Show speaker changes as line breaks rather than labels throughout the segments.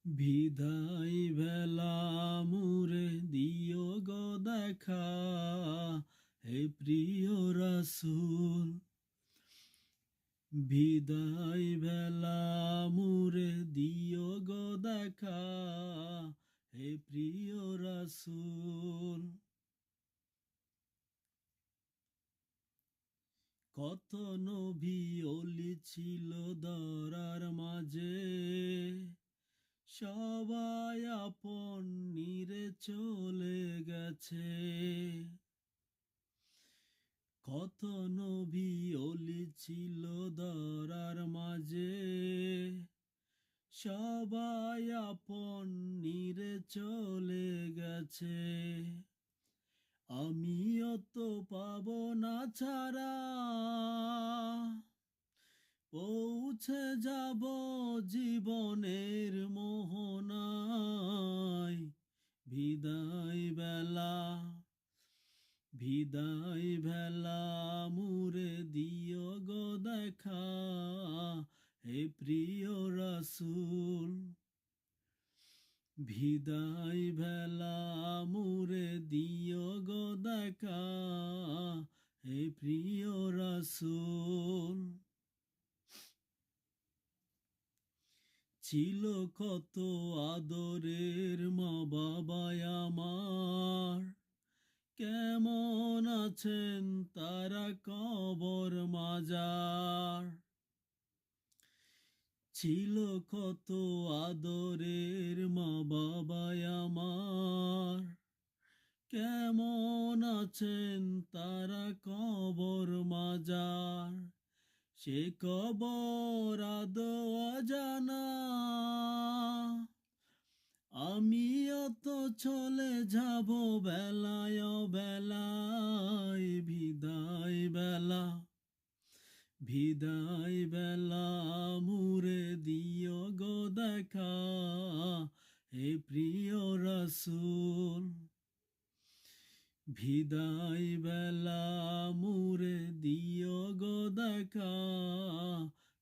বিদায় বেলা মুরে দিও গো দেখা, হে প্রিয় রাসূল। বিদায় বেলা মুরে দিও গো দেখা, হে প্রিয় রাসূল। কত নবী ওলি ছিল দরার মাঝে, সবাই আপন নিরে চলে গেছে। কত নবী ওলি ছিল দরার মাঝে, সবাই আপন নিরে চলে গেছে। আমিও তো পাবো না ছাড়া, পৌঁছে যাব জীবনের মোহনায়। বিদায় বেলা, বিদায় বেলা মুরে দিও গো দেখা, হে প্রিয় রাসূল। বিদায় বেলা মুরে দিও গো দেখা, হে প্রিয় রাসূল। ছিল কত আদরের মা বাবা আমার, কেমন আছেন তারা কবর মাজার। ছিল কত আদরের মা বাবা আমার, কেমন আছেন তারা কবর মাজার। সে কবর আদৌ অজানা, আমিও তো চলে যাব বেলায় বেলায়। বিদায় বেলা, বিদায় বেলা মুরে দিও গো দেখা, হে প্রিয় রাসূল। বিদায় বেলা মুরে দিও গো দেখা,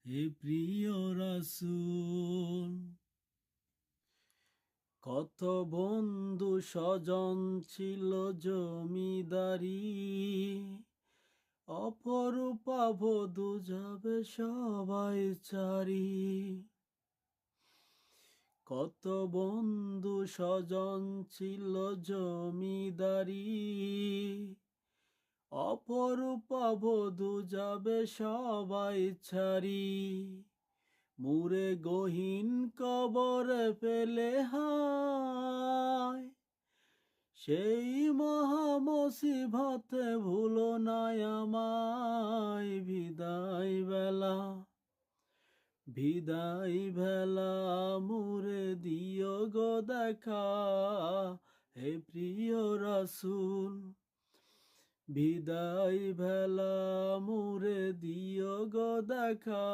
হে প্রিয় রাসূল। কত বন্ধু স্বজন ছিল জমিদারি, অপরূপা বধূ যাবে সবাই চারি। কত বন্ধু স্বজন ছিল জমিদারি, অপরূপা বধূ যাবে সবাই ছাড়ি। মুরে গহীন কবরে ফেলে হায়, সেই মহা মুসিবতে ভুলো না আমায়। বিদায় বেলা, বিদায় বেলা মুরে দিও গো দেখা, হে প্রিয় রাসূল। বিদায় বেলা মুরে দিও গো দেখা,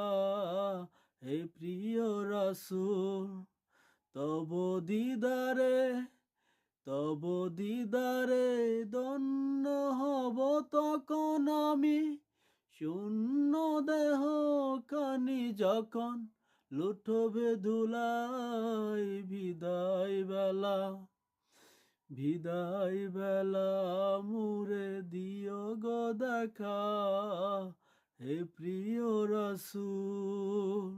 হে প্রিয় রাসূল। তব দিদারে, তব দিদারে ধন্য হব তখন আমি, শূন্য দেহ কানি যখন লুটবে ধুলায়। বিদায় বেলা, বিদায় বেলা মুরে দিও গো দেখা, হে প্রিয় রাসূল।